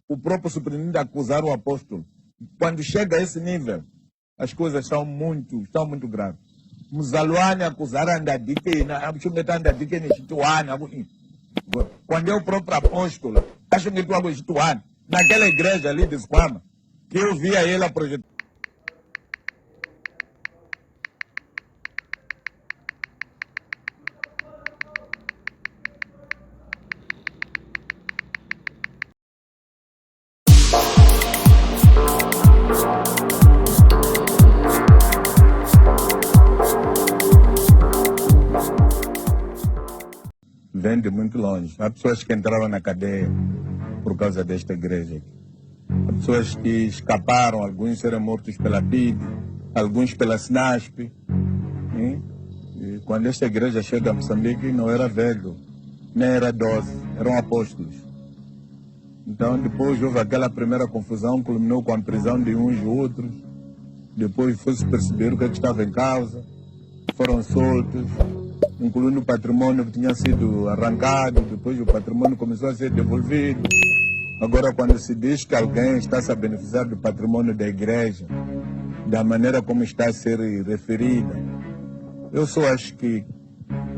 o próprio superintendente acusar o apóstolo. Quando chega a esse nível, as coisas estão muito graves. Muzalwane acusar andadike, andadike ni chituane. Quando é o próprio apóstolo, acho que tu água chituane. Naquela igreja ali de Esquama, que eu via ele a projetar. Vem de muito longe. Há pessoas que entraram na cadeia por causa desta igreja. Há pessoas que escaparam, alguns serem mortos pela PID, alguns pela SNASP. E quando esta igreja chega a Moçambique, não era velho, nem era idoso, eram apóstolos. Então depois houve aquela primeira confusão, culminou com a prisão de uns e outros. Depois foi-se perceber o que estava em causa, foram soltos, incluindo o patrimônio que tinha sido arrancado, depois o patrimônio começou a ser devolvido. Agora, quando se diz que alguém está se a beneficiar do patrimônio da igreja, da maneira como está a ser referida, eu só acho que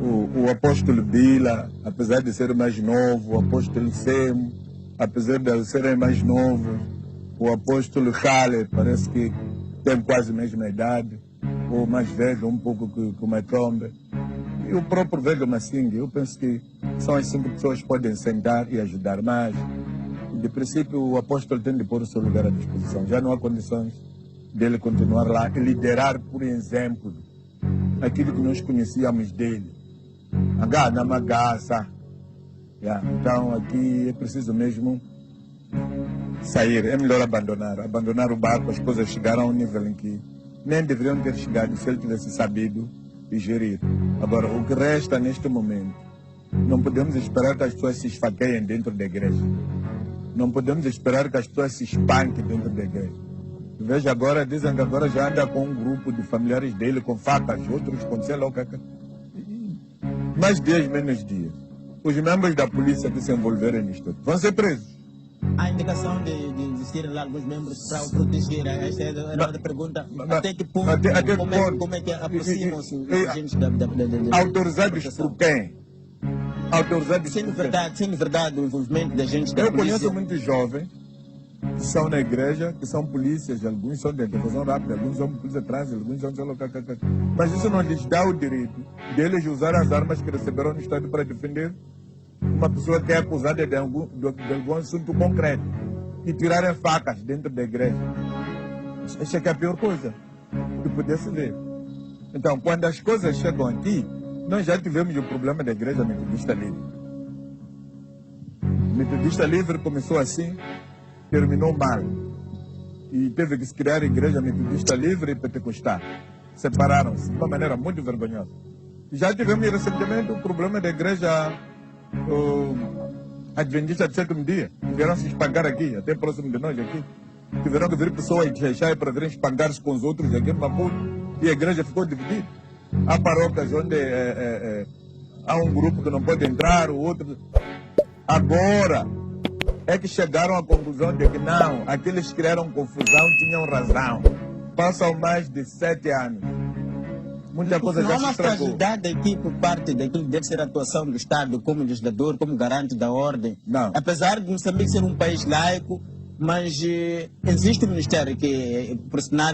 o apóstolo Bila, apesar de ser mais novo, o apóstolo Semo, apesar de serem mais novos, o apóstolo Khale parece que tem quase a mesma idade, ou mais velho um pouco que o Matombe. E o próprio velho Massingue, eu penso que são as 5 pessoas que podem sentar e ajudar mais. De princípio, o apóstolo tem de pôr o seu lugar à disposição. Já não há condições dele continuar lá e liderar, por exemplo, aquilo que nós conhecíamos dele. Na Magaça. Então, aqui é preciso mesmo sair. É melhor abandonar o barco. As coisas chegaram a um nível em que nem deveriam ter chegado se ele tivesse sabido e gerir. Agora, o que resta neste momento, não podemos esperar que as pessoas se esfaqueiem dentro da igreja. Não podemos esperar que as pessoas se espanquem dentro da igreja. Veja agora, dizem que agora já anda com um grupo de familiares dele, com facas, outros com sei lá o que. Mais dias, menos dias. Os membros da polícia que se envolveram nisto vão ser presos. A indicação de existirem lá alguns membros para o proteger. Esta era outra pergunta. Até que ponto, como é que aproximam-se os agentes da autorizados por quem? Autorizados sendo verdade o envolvimento de agentes da polícia. Eu conheço muitos jovens que são na igreja, que são polícias, alguns são de intervenção rápida, alguns são polícia de trânsito, alguns são mas isso não lhes dá o direito deles usar as armas que receberam no Estado para defender uma pessoa que é acusada de algum assunto concreto e tirarem facas dentro da igreja. Essa é que é a pior coisa que pudesse ver. Então, quando as coisas chegam aqui, nós já tivemos o problema da igreja metodista livre. Metodista livre começou assim, terminou mal. E teve que se criar a igreja metodista livre e pentecostal. Separaram-se de uma maneira muito vergonhosa. Já tivemos recentemente o problema da igreja adventista de 7º dia. Vieram se espancar aqui, até próximo de nós aqui. Tiveram que vir pessoas de Xaixai para virem espancar-se com os outros aqui no Maputo. E a igreja ficou dividida. Há paróquias onde há um grupo que não pode entrar, o outro. Agora é que chegaram à conclusão de que não, aqueles que criaram confusão tinham razão. Passam mais de 7 anos. Muita coisa já se estragou. Não há uma fragilidade aqui por parte daquilo que deve ser a atuação do Estado como legislador, como garante da ordem. Não. Apesar de Moçambique ser um país laico, mas existe um ministério que, por sinal,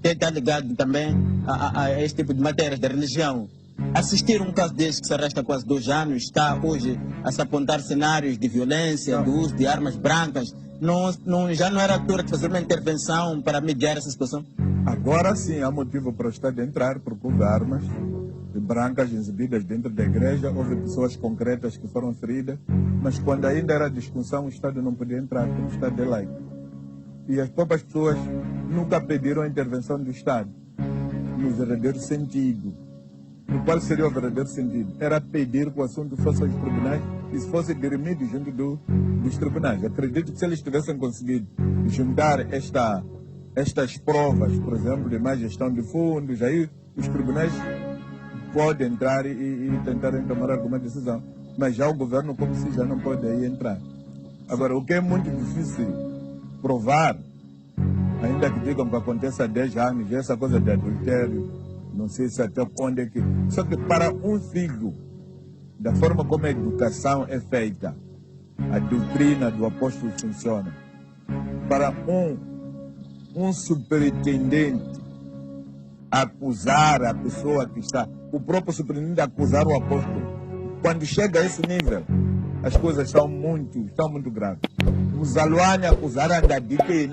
está ligado também a este tipo de matérias da religião. Assistir um caso desse que se arrasta há quase 2 anos, está hoje a se apontar cenários de violência, do uso de armas brancas. Já não era a altura de fazer uma intervenção para mediar essa situação? Agora sim há motivo para o Estado entrar, porque houve armas brancas exibidas dentro da igreja, houve pessoas concretas que foram feridas, mas quando ainda era discussão, o Estado não podia entrar, porque o Estado é laico. E as próprias pessoas nunca pediram a intervenção do Estado, no verdadeiro sentido. No qual seria o verdadeiro sentido? Era pedir que o assunto fosse aos tribunais e se fosse dirimido junto dos tribunais. Acredito que se eles tivessem conseguido juntar estas provas, por exemplo, de má gestão de fundos, aí os tribunais podem entrar e tentarem tomar alguma decisão. Mas já o governo, como se já não pode aí entrar. Agora, o que é muito difícil provar, ainda que digam que acontece há 10 anos, essa coisa de adultério, não sei se até onde é que... Só que para um filho, da forma como a educação é feita, a doutrina do apóstolo funciona. Para um superintendente acusar a pessoa que está, o próprio superintendente acusar o apóstolo, quando chega a esse nível, as coisas estão muito graves. Os aluanos acusaram a Dadique,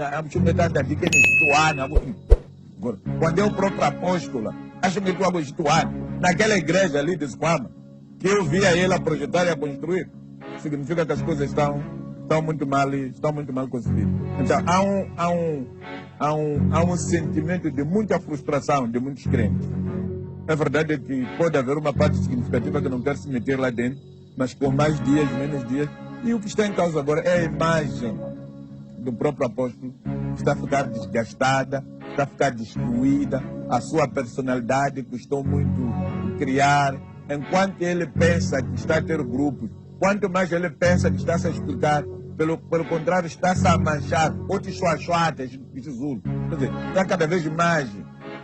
quando é o próprio apóstolo, acho que tu é naquela igreja ali de Esquama, que eu via ele a projetar e a construir, significa que as coisas estão muito mal conseguidas. Então há um sentimento de muita frustração de muitos crentes. A verdade é que pode haver uma parte significativa que não quer se meter lá dentro, mas por mais dias, menos dias, e o que está em causa agora é a imagem do próprio apóstolo, está a ficar desgastada, está a ficar destruída, a sua personalidade custou muito criar, enquanto ele pensa que está a ter grupos, quanto mais ele pensa que está a se explicar, pelo contrário, está-se a manchar, outros chuachuatas, Jesus. Quer dizer, está cada vez mais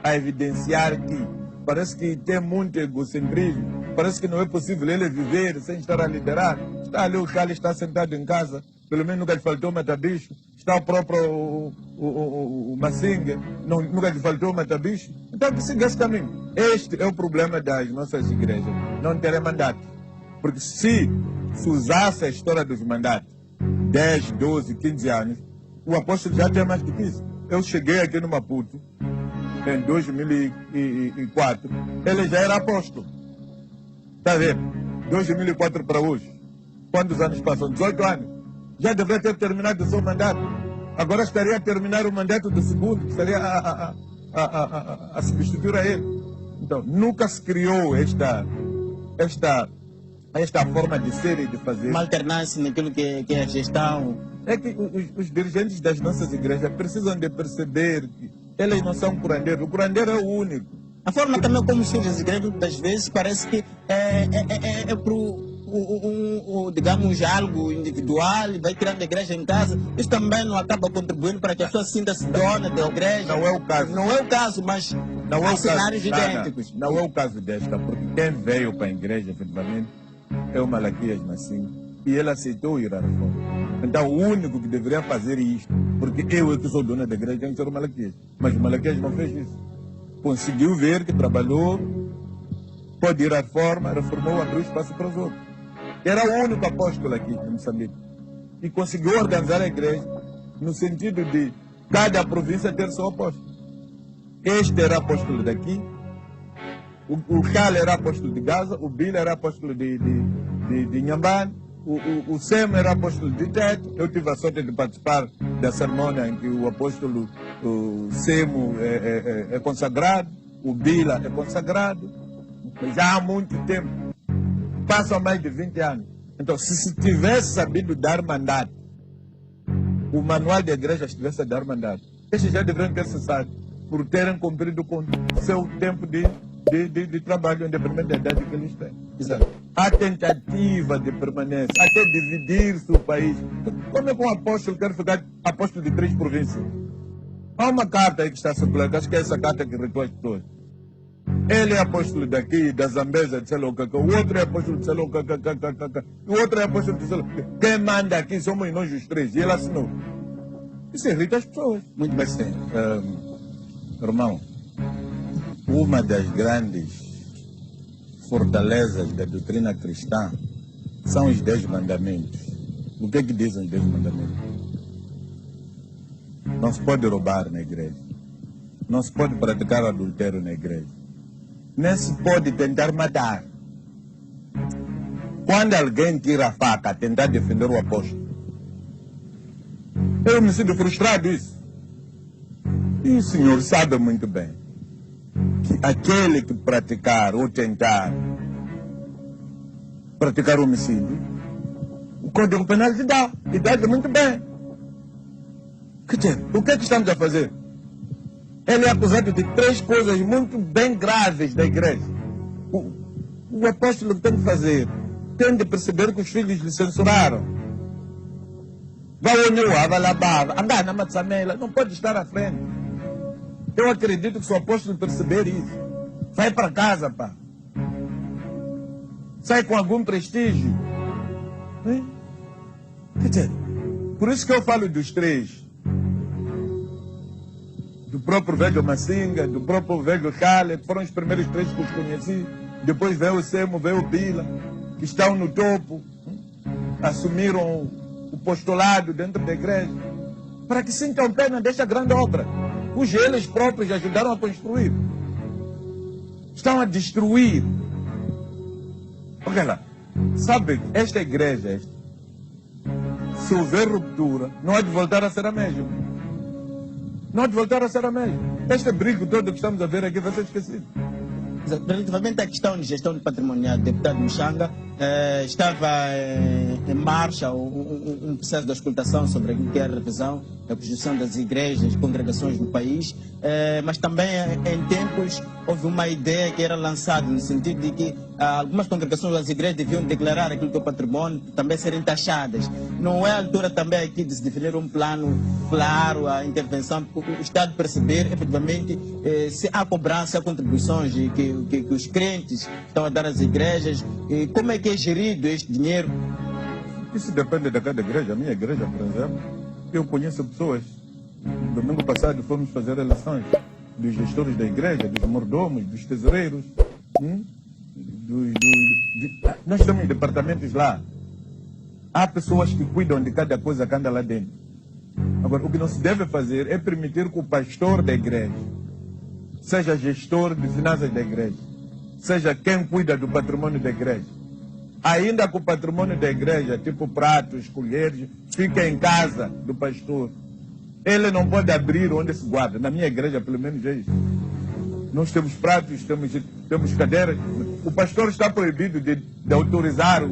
a evidenciar que parece que tem muito egocentrismo, parece que não é possível ele viver sem estar a liderar. Está ali o Cali, está sentado em casa, pelo menos nunca lhe faltou matabicho. Está o próprio o Massinga, nunca lhe faltou matabicho. Então que siga esse caminho. Este é o problema das nossas igrejas, não terem mandato. Porque se usasse a história dos mandatos, 10, 12, 15 anos, o apóstolo já tem mais do que isso. Eu cheguei aqui no Maputo, em 2004, ele já era apóstolo. Está vendo? 2004 para hoje. Quantos anos passam? 18 anos. Já deveria ter terminado o seu mandato. Agora estaria a terminar o mandato do segundo, que estaria a substituir a ele. Então, nunca se criou esta forma de ser e de fazer. Uma alternância naquilo que é a gestão. É que os dirigentes das nossas igrejas precisam de perceber que eles não são curandeiros. O curandeiro é o único. A forma também como surge as igrejas, muitas vezes, parece que é para digamos, algo individual, vai tirando a igreja em casa. Isso também não acaba contribuindo para que a pessoa sinta-se dona da igreja. Não é o caso. Não é o caso, mas não há é cenários idênticos. Não é o caso desta, porque quem veio para a igreja, efetivamente, é o Malaquias Massinga, e ele aceitou ir à reforma. Então, o único que deveria fazer isto, porque eu é que sou dona da igreja, tem que ser o Malaquias. Mas o Malaquias não fez isso. Conseguiu ver que trabalhou, pode ir à reforma, reformou, abriu espaço para os outros. Era o único apóstolo aqui em Moçambique. E conseguiu organizar a igreja no sentido de cada província ter seu apóstolo. Este era apóstolo daqui, o Cali era apóstolo de Gaza, o Bila era apóstolo de Nhambane, o Sem era apóstolo de Tete. Eu tive a sorte de participar da cerimônia em que o apóstolo Semo é consagrado, o Bila é consagrado, já há muito tempo, passam mais de 20 anos. Então, se tivesse sabido dar mandato, o manual da igreja estivesse a dar mandato, estes já deveriam ter cessado por terem cumprido com seu tempo de trabalho, independente da idade que eles têm. Exato. A tentativa de permanência, até dividir-se o país. Como é que um apóstolo quer ficar apóstolo de 3 províncias? Há uma carta aí que está circulando, acho que é essa carta que irritou as pessoas. Ele é apóstolo daqui, da Zambesa, de Selocacá, o outro é apóstolo de Selocacá, o outro é apóstolo de Selocacá. Quem manda aqui somos nós os 3, e ele assinou. Isso irrita as pessoas. Muito bem. Irmão, uma das grandes fortalezas da doutrina cristã são os 10 mandamentos. O que é que dizem os 10 mandamentos? Não se pode roubar na igreja. Não se pode praticar adultério na igreja. Nem se pode tentar matar. Quando alguém tira a faca a tentar defender o apóstolo, eu me sinto frustrado isso. E o senhor sabe muito bem que aquele que praticar ou tentar praticar homicídio, o Código Penal lhe dá. E dá muito bem. Quer dizer, o que é que estamos a fazer? Ele é acusado de 3 coisas muito bem graves da igreja. O apóstolo tem que fazer, tem de perceber que os filhos lhe censuraram. vai unir o Avalabava, andar na Matsamela, não pode estar à frente. Eu acredito que sou apóstolo perceber isso. Sai para casa, pá. Sai com algum prestígio. Hein? Quer dizer, por isso que eu falo dos três. Do próprio velho Massinga, do próprio velho Kale, que foram os primeiros três que os conheci. Depois veio o Semo, veio o Pila, que estão no topo, assumiram o postulado dentro da igreja, para que sintam pena desta grande obra, cuja eles próprios ajudaram a construir. Estão a destruir. Olha lá, sabe, esta igreja, se houver ruptura, não há de voltar a ser a mesma. Não há de voltar a ser a mesma. Este brigo todo que estamos a ver aqui vai ser esquecido. Relativamente à questão de gestão de patrimonial, o deputado Muxanga estava em marcha um processo de auscultação sobre aquilo que é a revisão da Constituição das igrejas, congregações do país, mas também em tempos houve uma ideia que era lançada no sentido de que algumas congregações das igrejas deviam declarar aquilo que é o patrimônio, também serem taxadas. Não é a altura também aqui de se definir um plano claro, a intervenção, o Estado perceber efetivamente se há cobrança, se há contribuições que os crentes estão a dar às igrejas, como é que é gerido este dinheiro? Isso depende de cada igreja. A minha igreja, por exemplo, eu conheço pessoas. Domingo passado fomos fazer eleições dos gestores da igreja, dos mordomos, dos tesoureiros. Nós temos departamentos lá. Há pessoas que cuidam de cada coisa que anda lá dentro. Agora, o que não se deve fazer é permitir que o pastor da igreja seja gestor de finanças da igreja, seja quem cuida do patrimônio da igreja. Ainda que o patrimônio da igreja, tipo pratos, colheres, fique em casa do pastor. Ele não pode abrir onde se guarda. Na minha igreja, pelo menos, é isso. Nós temos pratos, temos cadeiras. O pastor está proibido de autorizar,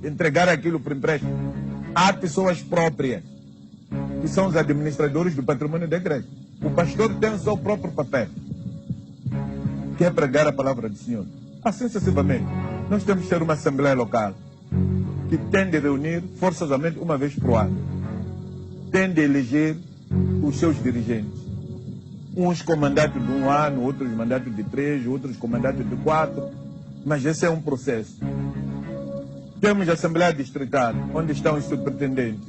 entregar aquilo para empréstimo. Há pessoas próprias, que são os administradores do patrimônio da igreja. O pastor tem o seu próprio papel, que é pregar a palavra do Senhor. Assim sucessivamente. Nós temos que ter uma assembleia local que tem de reunir forçosamente uma vez por ano. Tem de eleger os seus dirigentes. Uns com mandato de 1 ano, outros mandato de 3, outros com mandato de 4. Mas esse é um processo. Temos a Assembleia Distrital, onde estão os superintendentes.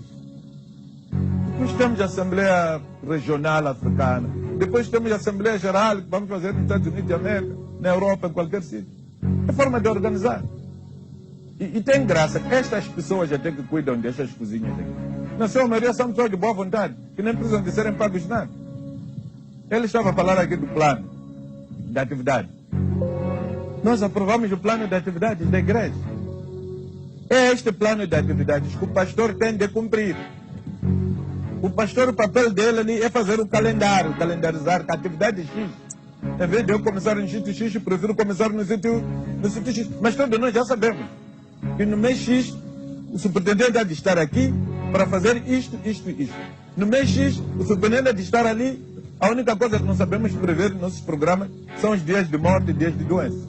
Depois temos a Assembleia Regional Africana. Depois temos a Assembleia Geral, que vamos fazer nos Estados Unidos de América, na Europa, em qualquer sítio. É forma de organizar. E tem graça que estas pessoas até que cuidam destas cozinhas aqui, na sua maioria são pessoas de boa vontade, que nem precisam de serem pagos nada. Ele estava a falar aqui do plano de atividade. Nós aprovamos o plano de atividades da igreja. É este plano de atividades que o pastor tem de cumprir. O pastor, o papel dele ali é fazer o calendário, calendarizar a atividade X. Em vez de eu começar no sítio X, eu prefiro começar no sítio X. Mas todos nós já sabemos que no mês X, o superintendente há de estar aqui para fazer isto, isto e isto. No mês X, o superintendente há de estar ali. A única coisa que não sabemos prever nos nossos programas são os dias de morte e dias de doença.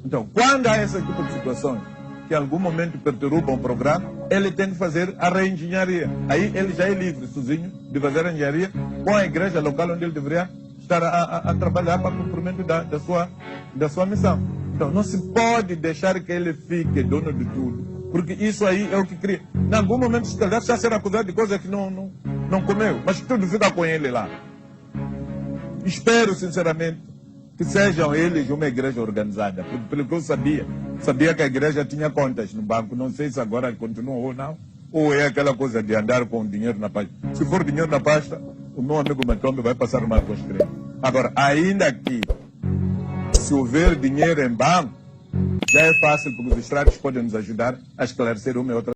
Então, quando há esse tipo de situações que em algum momento perturbam o programa, ele tem que fazer a reengenharia. Aí ele já é livre, sozinho, de fazer a engenharia com a igreja local onde ele deveria estar a trabalhar para o cumprimento da sua missão. Então, não se pode deixar que ele fique dono de tudo, porque isso aí é o que cria. Em algum momento, se calhar, já será acusado de coisa que não comeu, mas tudo fica com ele lá. Espero, sinceramente, que sejam eles uma igreja organizada, porque pelo que eu sabia que a igreja tinha contas no banco, não sei se agora continua ou não, ou é aquela coisa de andar com dinheiro na pasta. Se for dinheiro na pasta, o meu amigo Matombe vai passar mal com os crentes. Agora, ainda que, se houver dinheiro em banco, já é fácil, porque os estratos podem nos ajudar a esclarecer uma e outra.